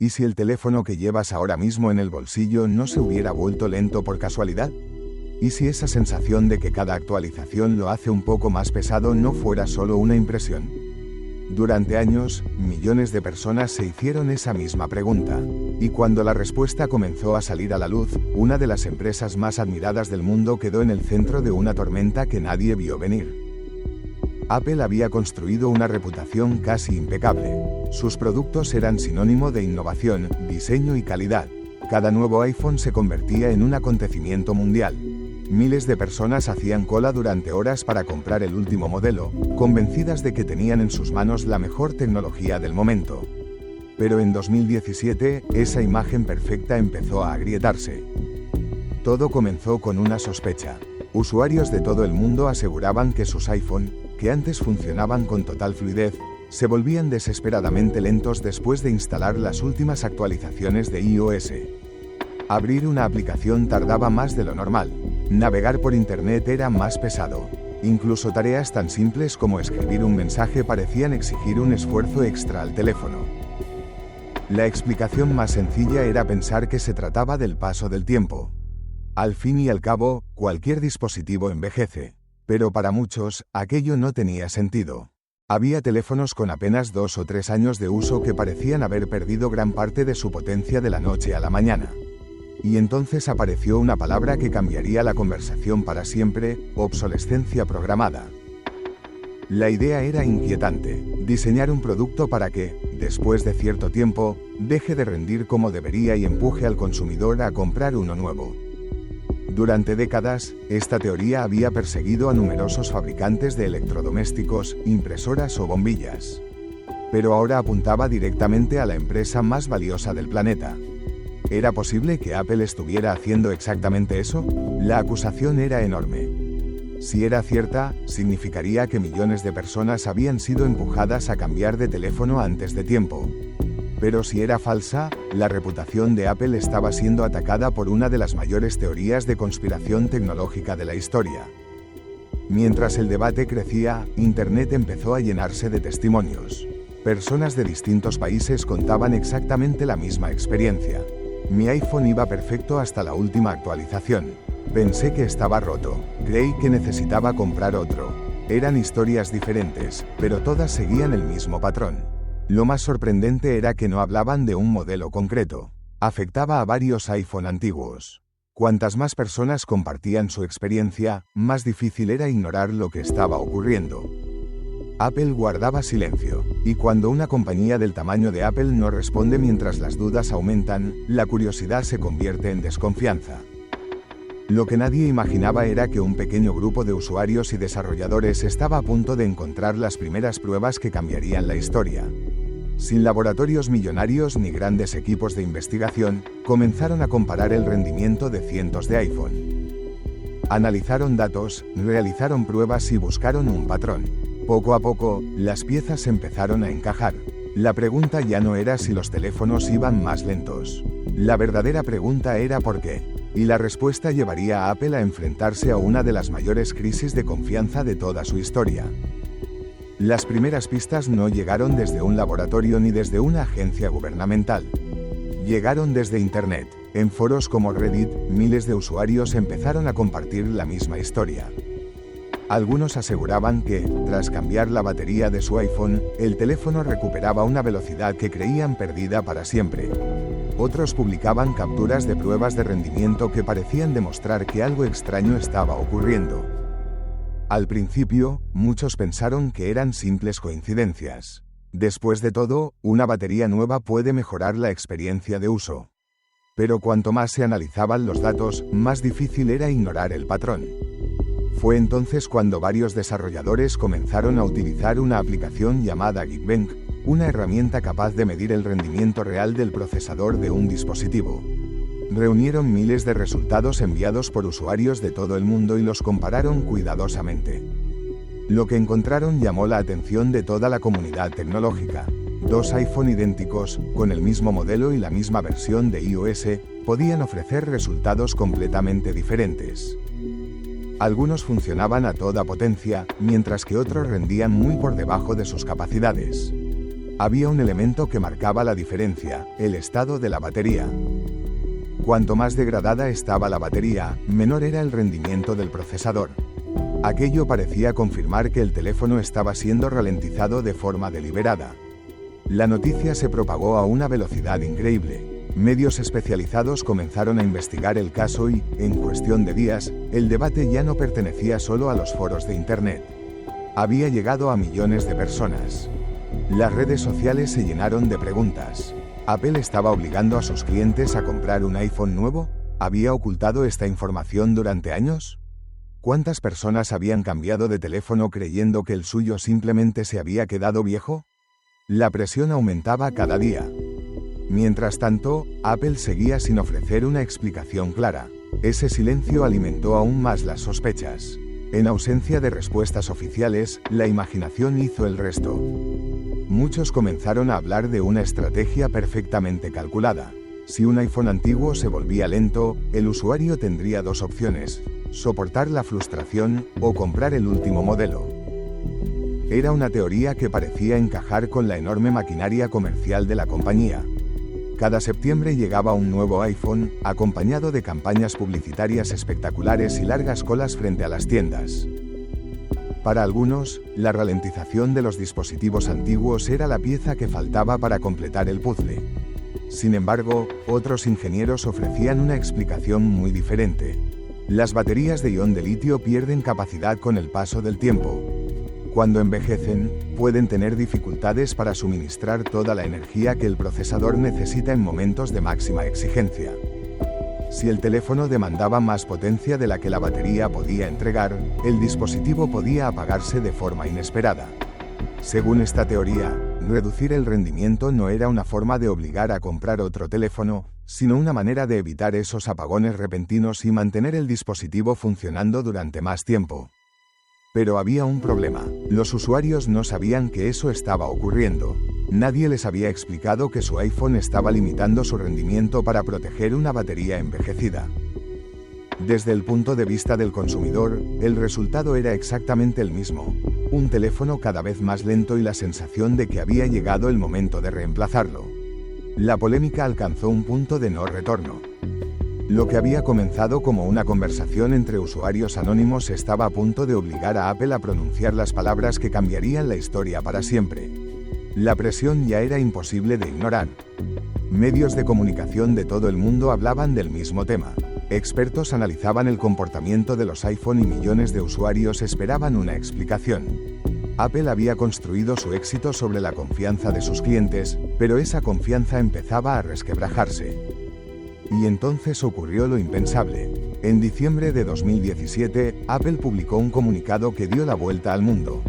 ¿Y si el teléfono que llevas ahora mismo en el bolsillo no se hubiera vuelto lento por casualidad? ¿Y si esa sensación de que cada actualización lo hace un poco más pesado no fuera solo una impresión? Durante años, millones de personas se hicieron esa misma pregunta. Y cuando la respuesta comenzó a salir a la luz, una de las empresas más admiradas del mundo quedó en el centro de una tormenta que nadie vio venir. Apple había construido una reputación casi impecable. Sus productos eran sinónimo de innovación, diseño y calidad. Cada nuevo iPhone se convertía en un acontecimiento mundial. Miles de personas hacían cola durante horas para comprar el último modelo, convencidas de que tenían en sus manos la mejor tecnología del momento. Pero en 2017, esa imagen perfecta empezó a agrietarse. Todo comenzó con una sospecha. Usuarios de todo el mundo aseguraban que sus iPhone, que antes funcionaban con total fluidez, se volvían desesperadamente lentos después de instalar las últimas actualizaciones de iOS. Abrir una aplicación tardaba más de lo normal. Navegar por Internet era más pesado. Incluso tareas tan simples como escribir un mensaje parecían exigir un esfuerzo extra al teléfono. La explicación más sencilla era pensar que se trataba del paso del tiempo. Al fin y al cabo, cualquier dispositivo envejece. Pero para muchos, aquello no tenía sentido. Había teléfonos con apenas 2 o 3 años de uso que parecían haber perdido gran parte de su potencia de la noche a la mañana. Y entonces apareció una palabra que cambiaría la conversación para siempre: obsolescencia programada. La idea era inquietante: diseñar un producto para que, después de cierto tiempo, deje de rendir como debería y empuje al consumidor a comprar uno nuevo. Durante décadas, esta teoría había perseguido a numerosos fabricantes de electrodomésticos, impresoras o bombillas. Pero ahora apuntaba directamente a la empresa más valiosa del planeta. ¿Era posible que Apple estuviera haciendo exactamente eso? La acusación era enorme. Si era cierta, significaría que millones de personas habían sido empujadas a cambiar de teléfono antes de tiempo. Pero si era falsa, la reputación de Apple estaba siendo atacada por una de las mayores teorías de conspiración tecnológica de la historia. Mientras el debate crecía, Internet empezó a llenarse de testimonios. Personas de distintos países contaban exactamente la misma experiencia. Mi iPhone iba perfecto hasta la última actualización. Pensé que estaba roto. Creí que necesitaba comprar otro. Eran historias diferentes, pero todas seguían el mismo patrón. Lo más sorprendente era que no hablaban de un modelo concreto. Afectaba a varios iPhone antiguos. Cuantas más personas compartían su experiencia, más difícil era ignorar lo que estaba ocurriendo. Apple guardaba silencio, y cuando una compañía del tamaño de Apple no responde mientras las dudas aumentan, la curiosidad se convierte en desconfianza. Lo que nadie imaginaba era que un pequeño grupo de usuarios y desarrolladores estaba a punto de encontrar las primeras pruebas que cambiarían la historia. Sin laboratorios millonarios ni grandes equipos de investigación, comenzaron a comparar el rendimiento de cientos de iPhone. Analizaron datos, realizaron pruebas y buscaron un patrón. Poco a poco, las piezas empezaron a encajar. La pregunta ya no era si los teléfonos iban más lentos. La verdadera pregunta era ¿por qué? Y la respuesta llevaría a Apple a enfrentarse a una de las mayores crisis de confianza de toda su historia. Las primeras pistas no llegaron desde un laboratorio ni desde una agencia gubernamental. Llegaron desde Internet. En foros como Reddit, miles de usuarios empezaron a compartir la misma historia. Algunos aseguraban que, tras cambiar la batería de su iPhone, el teléfono recuperaba una velocidad que creían perdida para siempre. Otros publicaban capturas de pruebas de rendimiento que parecían demostrar que algo extraño estaba ocurriendo. Al principio, muchos pensaron que eran simples coincidencias. Después de todo, una batería nueva puede mejorar la experiencia de uso. Pero cuanto más se analizaban los datos, más difícil era ignorar el patrón. Fue entonces cuando varios desarrolladores comenzaron a utilizar una aplicación llamada Geekbench, una herramienta capaz de medir el rendimiento real del procesador de un dispositivo. Reunieron miles de resultados enviados por usuarios de todo el mundo y los compararon cuidadosamente. Lo que encontraron llamó la atención de toda la comunidad tecnológica. 2 iPhone idénticos, con el mismo modelo y la misma versión de iOS, podían ofrecer resultados completamente diferentes. Algunos funcionaban a toda potencia, mientras que otros rendían muy por debajo de sus capacidades. Había un elemento que marcaba la diferencia: el estado de la batería. Cuanto más degradada estaba la batería, menor era el rendimiento del procesador. Aquello parecía confirmar que el teléfono estaba siendo ralentizado de forma deliberada. La noticia se propagó a una velocidad increíble. Medios especializados comenzaron a investigar el caso y, en cuestión de días, el debate ya no pertenecía solo a los foros de Internet. Había llegado a millones de personas. Las redes sociales se llenaron de preguntas. ¿Apple estaba obligando a sus clientes a comprar un iPhone nuevo? ¿Había ocultado esta información durante años? ¿Cuántas personas habían cambiado de teléfono creyendo que el suyo simplemente se había quedado viejo? La presión aumentaba cada día. Mientras tanto, Apple seguía sin ofrecer una explicación clara. Ese silencio alimentó aún más las sospechas. En ausencia de respuestas oficiales, la imaginación hizo el resto. Muchos comenzaron a hablar de una estrategia perfectamente calculada. Si un iPhone antiguo se volvía lento, el usuario tendría dos opciones: soportar la frustración o comprar el último modelo. Era una teoría que parecía encajar con la enorme maquinaria comercial de la compañía. Cada septiembre llegaba un nuevo iPhone, acompañado de campañas publicitarias espectaculares y largas colas frente a las tiendas. Para algunos, la ralentización de los dispositivos antiguos era la pieza que faltaba para completar el puzzle. Sin embargo, otros ingenieros ofrecían una explicación muy diferente. Las baterías de ion de litio pierden capacidad con el paso del tiempo. Cuando envejecen, pueden tener dificultades para suministrar toda la energía que el procesador necesita en momentos de máxima exigencia. Si el teléfono demandaba más potencia de la que la batería podía entregar, el dispositivo podía apagarse de forma inesperada. Según esta teoría, reducir el rendimiento no era una forma de obligar a comprar otro teléfono, sino una manera de evitar esos apagones repentinos y mantener el dispositivo funcionando durante más tiempo. Pero había un problema: los usuarios no sabían que eso estaba ocurriendo. Nadie les había explicado que su iPhone estaba limitando su rendimiento para proteger una batería envejecida. Desde el punto de vista del consumidor, el resultado era exactamente el mismo: un teléfono cada vez más lento y la sensación de que había llegado el momento de reemplazarlo. La polémica alcanzó un punto de no retorno. Lo que había comenzado como una conversación entre usuarios anónimos estaba a punto de obligar a Apple a pronunciar las palabras que cambiarían la historia para siempre. La presión ya era imposible de ignorar. Medios de comunicación de todo el mundo hablaban del mismo tema. Expertos analizaban el comportamiento de los iPhone y millones de usuarios esperaban una explicación. Apple había construido su éxito sobre la confianza de sus clientes, pero esa confianza empezaba a resquebrajarse. Y entonces ocurrió lo impensable. En diciembre de 2017, Apple publicó un comunicado que dio la vuelta al mundo.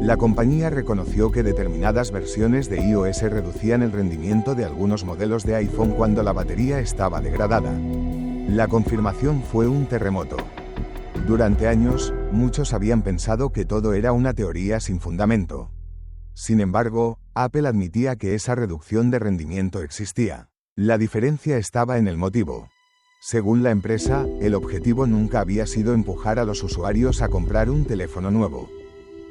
La compañía reconoció que determinadas versiones de iOS reducían el rendimiento de algunos modelos de iPhone cuando la batería estaba degradada. La confirmación fue un terremoto. Durante años, muchos habían pensado que todo era una teoría sin fundamento. Sin embargo, Apple admitía que esa reducción de rendimiento existía. La diferencia estaba en el motivo. Según la empresa, el objetivo nunca había sido empujar a los usuarios a comprar un teléfono nuevo.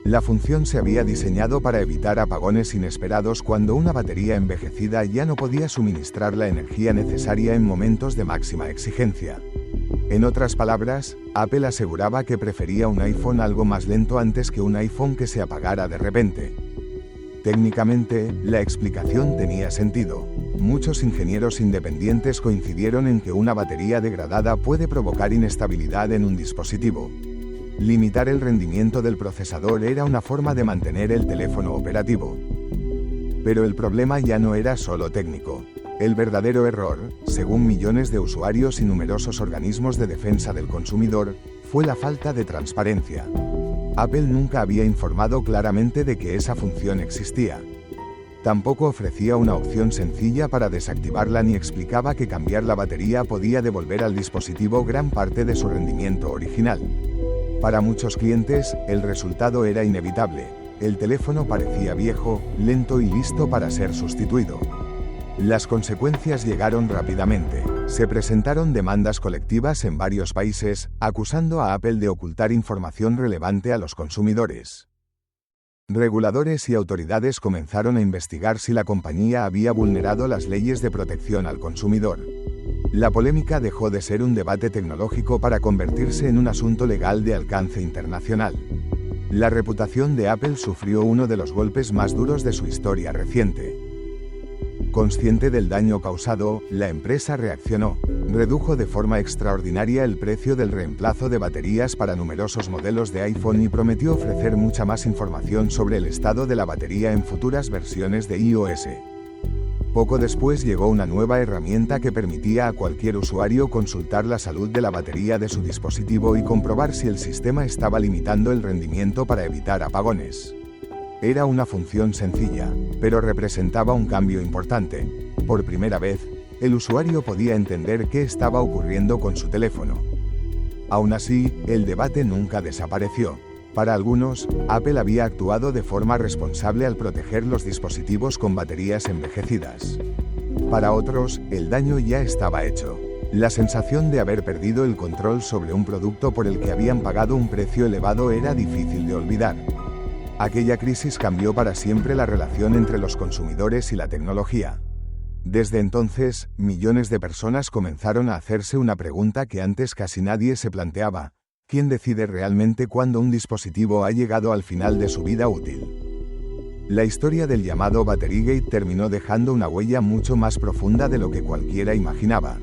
La función se había diseñado para evitar apagones inesperados cuando una batería envejecida ya no podía suministrar la energía necesaria en momentos de máxima exigencia. En otras palabras, Apple aseguraba que prefería un iPhone algo más lento antes que un iPhone que se apagara de repente. Técnicamente, la explicación tenía sentido. Muchos ingenieros independientes coincidieron en que una batería degradada puede provocar inestabilidad en un dispositivo. Limitar el rendimiento del procesador era una forma de mantener el teléfono operativo. Pero el problema ya no era solo técnico. El verdadero error, según millones de usuarios y numerosos organismos de defensa del consumidor, fue la falta de transparencia. Apple nunca había informado claramente de que esa función existía. Tampoco ofrecía una opción sencilla para desactivarla ni explicaba que cambiar la batería podía devolver al dispositivo gran parte de su rendimiento original. Para muchos clientes, el resultado era inevitable. El teléfono parecía viejo, lento y listo para ser sustituido. Las consecuencias llegaron rápidamente. Se presentaron demandas colectivas en varios países, acusando a Apple de ocultar información relevante a los consumidores. Reguladores y autoridades comenzaron a investigar si la compañía había vulnerado las leyes de protección al consumidor. La polémica dejó de ser un debate tecnológico para convertirse en un asunto legal de alcance internacional. La reputación de Apple sufrió uno de los golpes más duros de su historia reciente. Consciente del daño causado, la empresa reaccionó. Redujo de forma extraordinaria el precio del reemplazo de baterías para numerosos modelos de iPhone y prometió ofrecer mucha más información sobre el estado de la batería en futuras versiones de iOS. Poco después llegó una nueva herramienta que permitía a cualquier usuario consultar la salud de la batería de su dispositivo y comprobar si el sistema estaba limitando el rendimiento para evitar apagones. Era una función sencilla, pero representaba un cambio importante. Por primera vez, el usuario podía entender qué estaba ocurriendo con su teléfono. Aún así, el debate nunca desapareció. Para algunos, Apple había actuado de forma responsable al proteger los dispositivos con baterías envejecidas. Para otros, el daño ya estaba hecho. La sensación de haber perdido el control sobre un producto por el que habían pagado un precio elevado era difícil de olvidar. Aquella crisis cambió para siempre la relación entre los consumidores y la tecnología. Desde entonces, millones de personas comenzaron a hacerse una pregunta que antes casi nadie se planteaba: ¿quién decide realmente cuándo un dispositivo ha llegado al final de su vida útil? La historia del llamado Batterygate terminó dejando una huella mucho más profunda de lo que cualquiera imaginaba.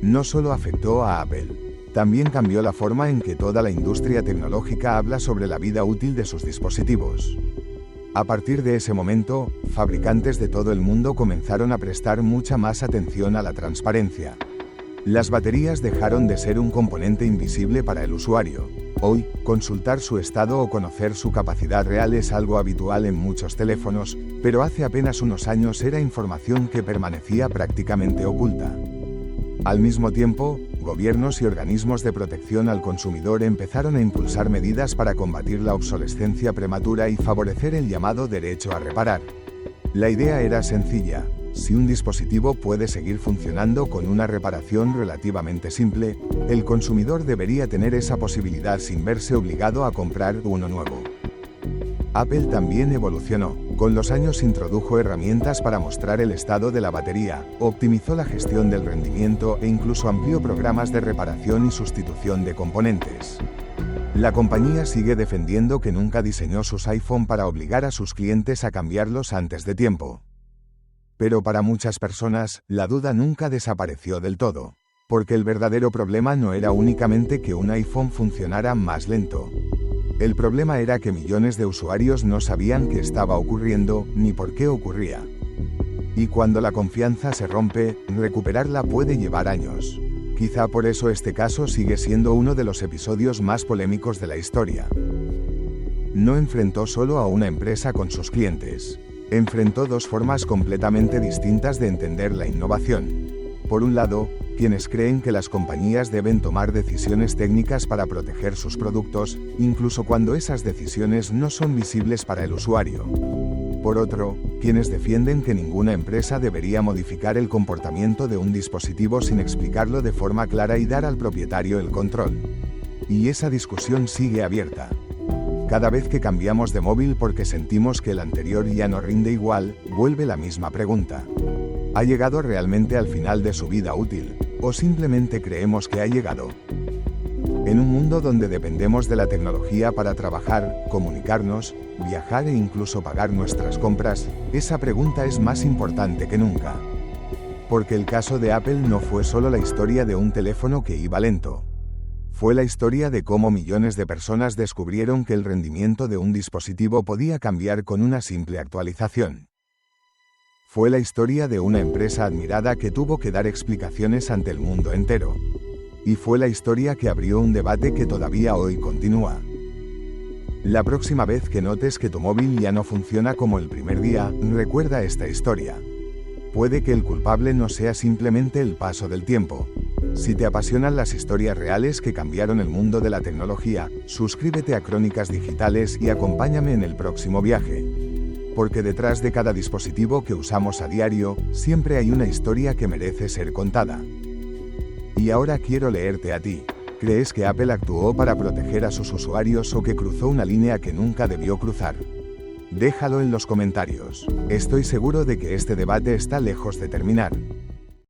No solo afectó a Apple, también cambió la forma en que toda la industria tecnológica habla sobre la vida útil de sus dispositivos. A partir de ese momento, fabricantes de todo el mundo comenzaron a prestar mucha más atención a la transparencia. Las baterías dejaron de ser un componente invisible para el usuario. Hoy, consultar su estado o conocer su capacidad real es algo habitual en muchos teléfonos, pero hace apenas unos años era información que permanecía prácticamente oculta. Al mismo tiempo, gobiernos y organismos de protección al consumidor empezaron a impulsar medidas para combatir la obsolescencia prematura y favorecer el llamado derecho a reparar. La idea era sencilla: si un dispositivo puede seguir funcionando con una reparación relativamente simple, el consumidor debería tener esa posibilidad sin verse obligado a comprar uno nuevo. Apple también evolucionó. Con los años introdujo herramientas para mostrar el estado de la batería, optimizó la gestión del rendimiento e incluso amplió programas de reparación y sustitución de componentes. La compañía sigue defendiendo que nunca diseñó sus iPhone para obligar a sus clientes a cambiarlos antes de tiempo. Pero para muchas personas, la duda nunca desapareció del todo. Porque el verdadero problema no era únicamente que un iPhone funcionara más lento. El problema era que millones de usuarios no sabían qué estaba ocurriendo, ni por qué ocurría. Y cuando la confianza se rompe, recuperarla puede llevar años. Quizá por eso este caso sigue siendo uno de los episodios más polémicos de la historia. No enfrentó solo a una empresa con sus clientes. Enfrentó dos formas completamente distintas de entender la innovación. Por un lado, quienes creen que las compañías deben tomar decisiones técnicas para proteger sus productos, incluso cuando esas decisiones no son visibles para el usuario. Por otro, quienes defienden que ninguna empresa debería modificar el comportamiento de un dispositivo sin explicarlo de forma clara y dar al propietario el control. Y esa discusión sigue abierta. Cada vez que cambiamos de móvil porque sentimos que el anterior ya no rinde igual, vuelve la misma pregunta. ¿Ha llegado realmente al final de su vida útil? ¿O simplemente creemos que ha llegado? En un mundo donde dependemos de la tecnología para trabajar, comunicarnos, viajar e incluso pagar nuestras compras, esa pregunta es más importante que nunca. Porque el caso de Apple no fue solo la historia de un teléfono que iba lento. Fue la historia de cómo millones de personas descubrieron que el rendimiento de un dispositivo podía cambiar con una simple actualización. Fue la historia de una empresa admirada que tuvo que dar explicaciones ante el mundo entero. Y fue la historia que abrió un debate que todavía hoy continúa. La próxima vez que notes que tu móvil ya no funciona como el primer día, recuerda esta historia. Puede que el culpable no sea simplemente el paso del tiempo. Si te apasionan las historias reales que cambiaron el mundo de la tecnología, suscríbete a Crónicas Digitales y acompáñame en el próximo viaje. Porque detrás de cada dispositivo que usamos a diario, siempre hay una historia que merece ser contada. Y ahora quiero leerte a ti. ¿Crees que Apple actuó para proteger a sus usuarios o que cruzó una línea que nunca debió cruzar? Déjalo en los comentarios. Estoy seguro de que este debate está lejos de terminar.